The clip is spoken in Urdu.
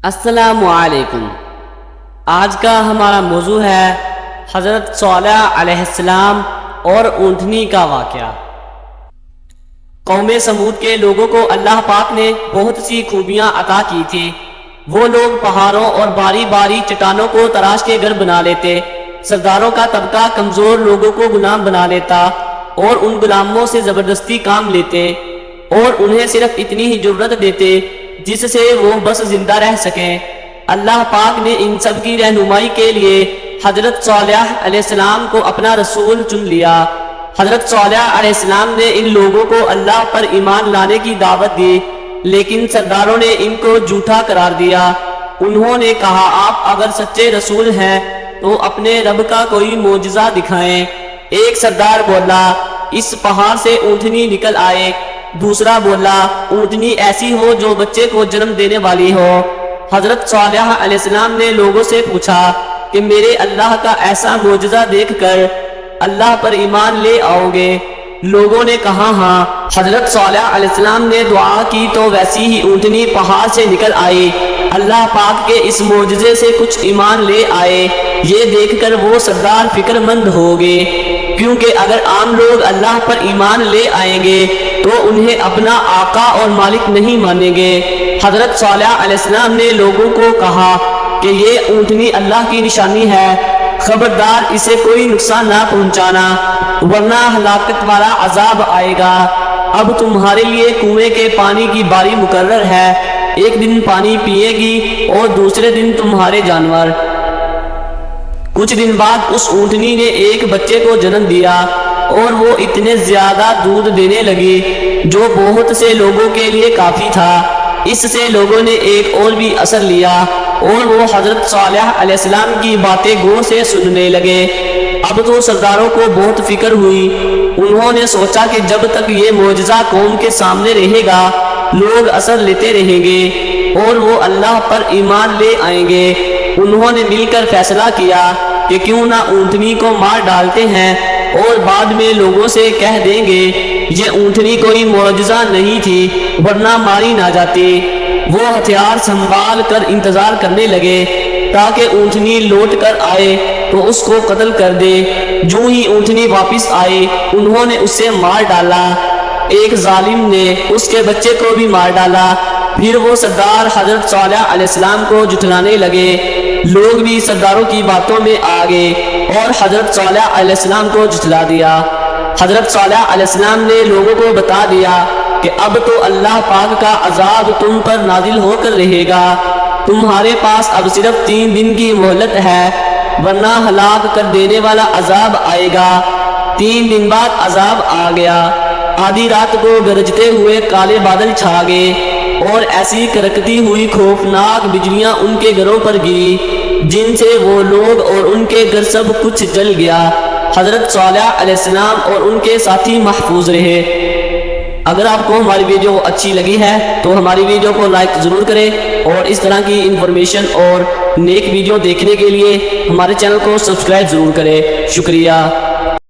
السلام علیکم۔ آج کا ہمارا موضوع ہے حضرت صالح علیہ السلام اور اونٹنی کا واقعہ۔ قوم سمود کے لوگوں کو اللہ پاک نے بہت سی خوبیاں عطا کی تھی۔ وہ لوگ پہاڑوں اور باری باری چٹانوں کو تراش کے گھر بنا لیتے، سرداروں کا طبقہ کمزور لوگوں کو غلام بنا لیتا اور ان غلاموں سے زبردستی کام لیتے اور انہیں صرف اتنی ہی ضرورت دیتے جس سے وہ بس زندہ رہ سکیں۔ اللہ پاک نے ان سب کی رہنمائی کے لیے حضرت صالح علیہ السلام کو اپنا رسول چن لیا۔ حضرت صالح علیہ السلام نے ان لوگوں کو اللہ پر ایمان لانے کی دعوت دی، لیکن سرداروں نے ان کو جھوٹا قرار دیا۔ انہوں نے کہا، آپ اگر سچے رسول ہیں تو اپنے رب کا کوئی معجزہ دکھائیں۔ ایک سردار بولا، اس پہاڑ سے اونٹنی نکل آئے۔ دوسرا بولا، اونٹنی ایسی ہو جو بچے کو جنم دینے والی ہو۔ حضرت صالح علیہ السلام نے لوگوں سے پوچھا کہ میرے اللہ کا ایسا معجزہ دیکھ کر اللہ پر ایمان لے آؤ گے؟ لوگوں نے کہا ہاں۔ حضرت صالح علیہ السلام نے دعا کی تو ویسی ہی اونٹنی پہاڑ سے نکل آئی۔ اللہ پاک کے اس معجزے سے کچھ ایمان لے آئے۔ یہ دیکھ کر وہ سردار فکر مند ہو گئے، کیونکہ اگر عام لوگ اللہ پر ایمان لے آئیں گے تو انہیں اپنا آقا اور مالک نہیں مانیں گے۔ حضرت صالح علیہ السلام نے لوگوں کو کہا کہ یہ اونٹنی اللہ کی نشانی ہے، خبردار اسے کوئی نقصان نہ پہنچانا ورنہ ہلاکت والا عذاب آئے گا۔ اب تمہارے لیے کنویں کے پانی کی باری مقرر ہے، ایک دن پانی پیے گی اور دوسرے دن تمہارے جانور۔ کچھ دن بعد اس اونٹنی نے ایک بچے کو جنم دیا اور وہ اتنے زیادہ دودھ دینے لگی جو بہت سے لوگوں کے لیے کافی تھا۔ اس سے لوگوں نے ایک اور بھی اثر لیا اور وہ حضرت صالح علیہ السلام کی باتیں غور سے سننے لگے۔ اب تو سرداروں کو بہت فکر ہوئی۔ انہوں نے سوچا کہ جب تک یہ معجزہ قوم کے سامنے رہے گا لوگ اثر لیتے رہیں گے اور وہ اللہ پر ایمان لے آئیں گے۔ انہوں نے مل کر فیصلہ کیا کہ کیوں نہ اونٹنی کو مار ڈالتے ہیں اور بعد میں لوگوں سے کہہ دیں گے یہ اونٹنی کوئی معجزہ نہیں تھی ورنہ ماری نہ جاتی۔ وہ ہتھیار سنبھال کر انتظار کرنے لگے تاکہ اونٹنی لوٹ کر آئے تو اس کو قتل کر دے۔ جو ہی اونٹنی واپس آئی انہوں نے اسے مار ڈالا۔ ایک ظالم نے اس کے بچے کو بھی مار ڈالا۔ پھر وہ سردار حضرت صالح علیہ السلام کو جھٹلانے لگے۔ لوگ بھی سرداروں کی باتوں میں آ گئے اور حضرت صالح علیہ السلام کو جھٹلا دیا۔ حضرت صالح علیہ السلام نے لوگوں کو بتا دیا کہ اب تو اللہ پاک کا عذاب تم پر نازل ہو کر رہے گا، تمہارے پاس اب صرف 3 دن کی مہلت ہے ورنہ ہلاک کر دینے والا عذاب آئے گا۔ 3 دن بعد عذاب آ گیا۔ آدھی رات کو گرجتے ہوئے کالے بادل چھا گئے اور ایسی کڑکتی ہوئی خوفناک بجلیاں ان کے گھروں پر گری جن سے وہ لوگ اور ان کے گھر سب کچھ جل گیا۔ حضرت صالح علیہ السلام اور ان کے ساتھی محفوظ رہے۔ اگر آپ کو ہماری ویڈیو اچھی لگی ہے تو ہماری ویڈیو کو لائک ضرور کریں اور اس طرح کی انفارمیشن اور نیک ویڈیو دیکھنے کے لیے ہمارے چینل کو سبسکرائب ضرور کریں۔ شکریہ۔